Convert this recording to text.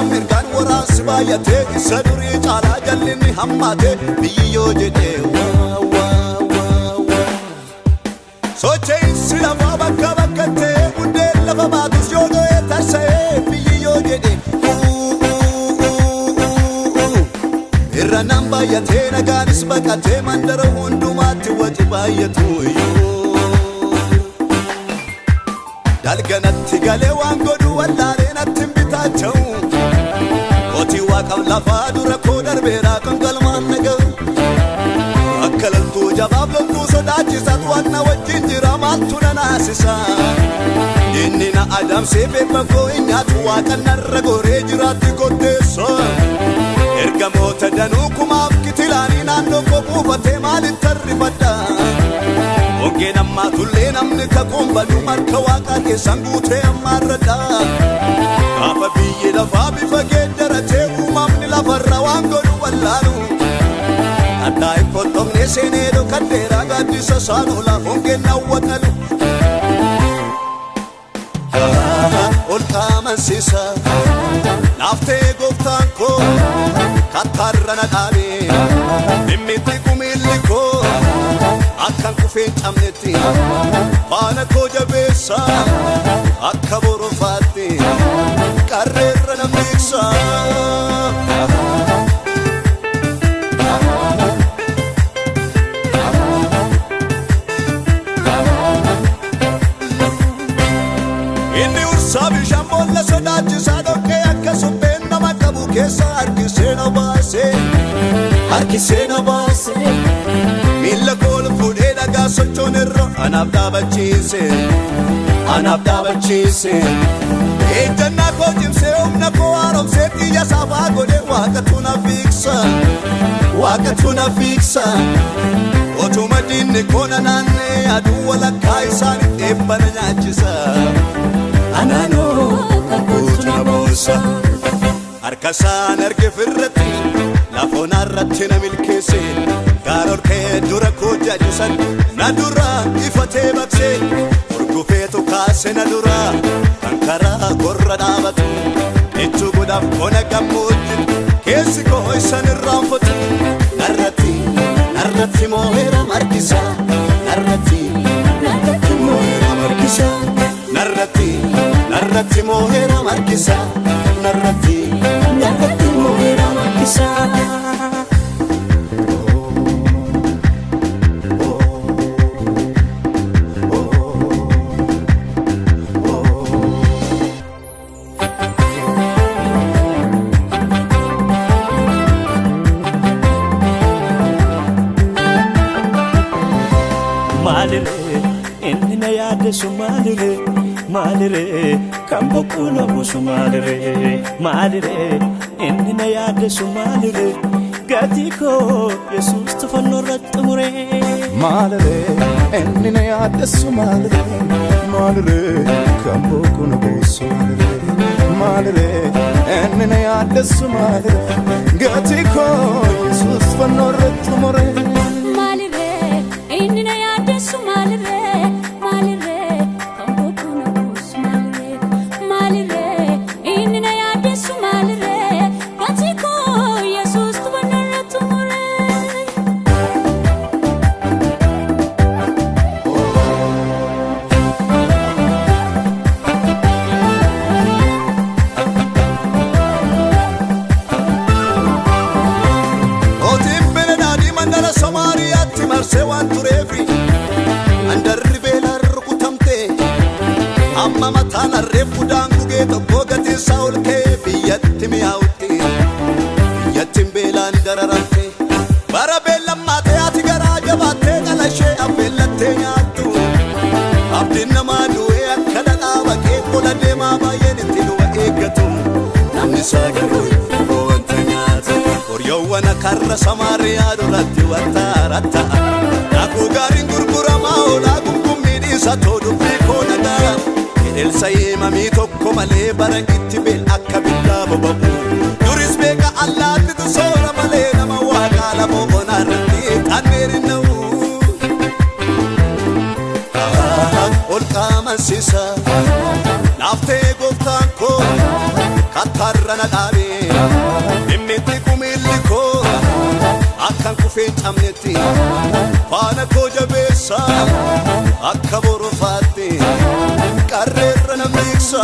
mirgaan waraansi baay'ate isa durii caalaa jallinni hammaate biyyoo jedhee socheensi lafaa bakka bakkatee buddeen lafa baatus yoo ga'ee tarsa'ee biyyoo jedhee irra nan baay'atee nagaanis baqatee mandara hundumaatti waci baay'atu dalganatti galee waan godhu wallaalee natti hin bitaacha'u qotii waaqam lafaa dura koo darbeeraa kan galmaan naga'u akka loltuu jabaaf loltuu sodaachisatu wanna wajjin jira maaltu na naasisa inni na adamsee beekma koo hin nyaatu waaqan narra goree jiraatti qotteessa ergamoota danuu kumaaf kitilaanii naannoo koo buufatee maalitti arrifadha ongeen ammaa tullee namni kakuun badu marka waaqaa keessan guutee ammaarradha gaafa biyyi lafaa bifa geeddaratee uumamni lafarra waan godhu wallaalu addaa hin qottomnee seenee dhokadheeraa gaaddisa saanolaa ongeen nawwaqalu ol qaamansiisa naaftee gooftaan koo kattarra na dhaabee dhimmitti kumilli koo akkan kufeen cabnetti faana koo jabeessa akka borofaatti qarreerra na miiksa inni ursaa bishaan boolla sodaachisaa dhoqqee akka supheen nama qabu keessa harkisee na baase miilla kool fuudhee dhagaa sochoon irra anaaf dhaabachiise ejjannaa koo cimsee humna koo haaromsee xiyya saafaa godhee waaqatu na fiiksa otuma diinni koo na naannee aduu walakkaa isaanitti eebbana nyaachisa anaanoo kan guutu na boossa harkasaan arge firratti lafoonarratti na milkeesse gaarol kee dura koo jajusan na dura ifatee baqse urgufeetu kaase na dura kan karaa gorra dhaabatu itti godhaaf kona gammoojji keessi koo isan irraanfatu narratti moo'eera markisa narratti moo'eera markisa narratti moo'eera markisa narratti moo'eera markisa Malire kan bokuna busu malire inni na yaaddesu malire gatiko Yesus tufanno rattumure malire inni na yaaddesu malire kan bokuna busu malire inni na yaaddesu malire gatiko Yesus tufanno rattumure malire inni na yaaddesu malire Sewan turefi andarri beelar rukutamte amma matana refu danguge tokko gati saul ke biyyatti mi'aawte biyyattiin beelaan dararamte bara beellammaate ati garaa jabaatte qalashee affeellattee nyaattu abdiin namaa du'ee akka dhadhaa baqee qola deemaa baay'een itti du'a eeggatu namni isaa garuu wanta nyaata horyoowwan akarra samaariyaa duratti wattaaratta naku gaariin gurguramaa oolaa gungummidhiisa too dubbii koo nagaa edelsa yeemamii tokko malee bara itti beel akka billaa boba'u duris beeka allaattitu soora malee nama waaqaa lamoo qonaarratti qanneerinna'u ol qaamansiisa naaftee gooftaan koo kattar irra na dhaabe dhimmitti kumilliko akkan kufeen cabnetti faana koo jabeessa akka borofaatte qarreerra namni ibsa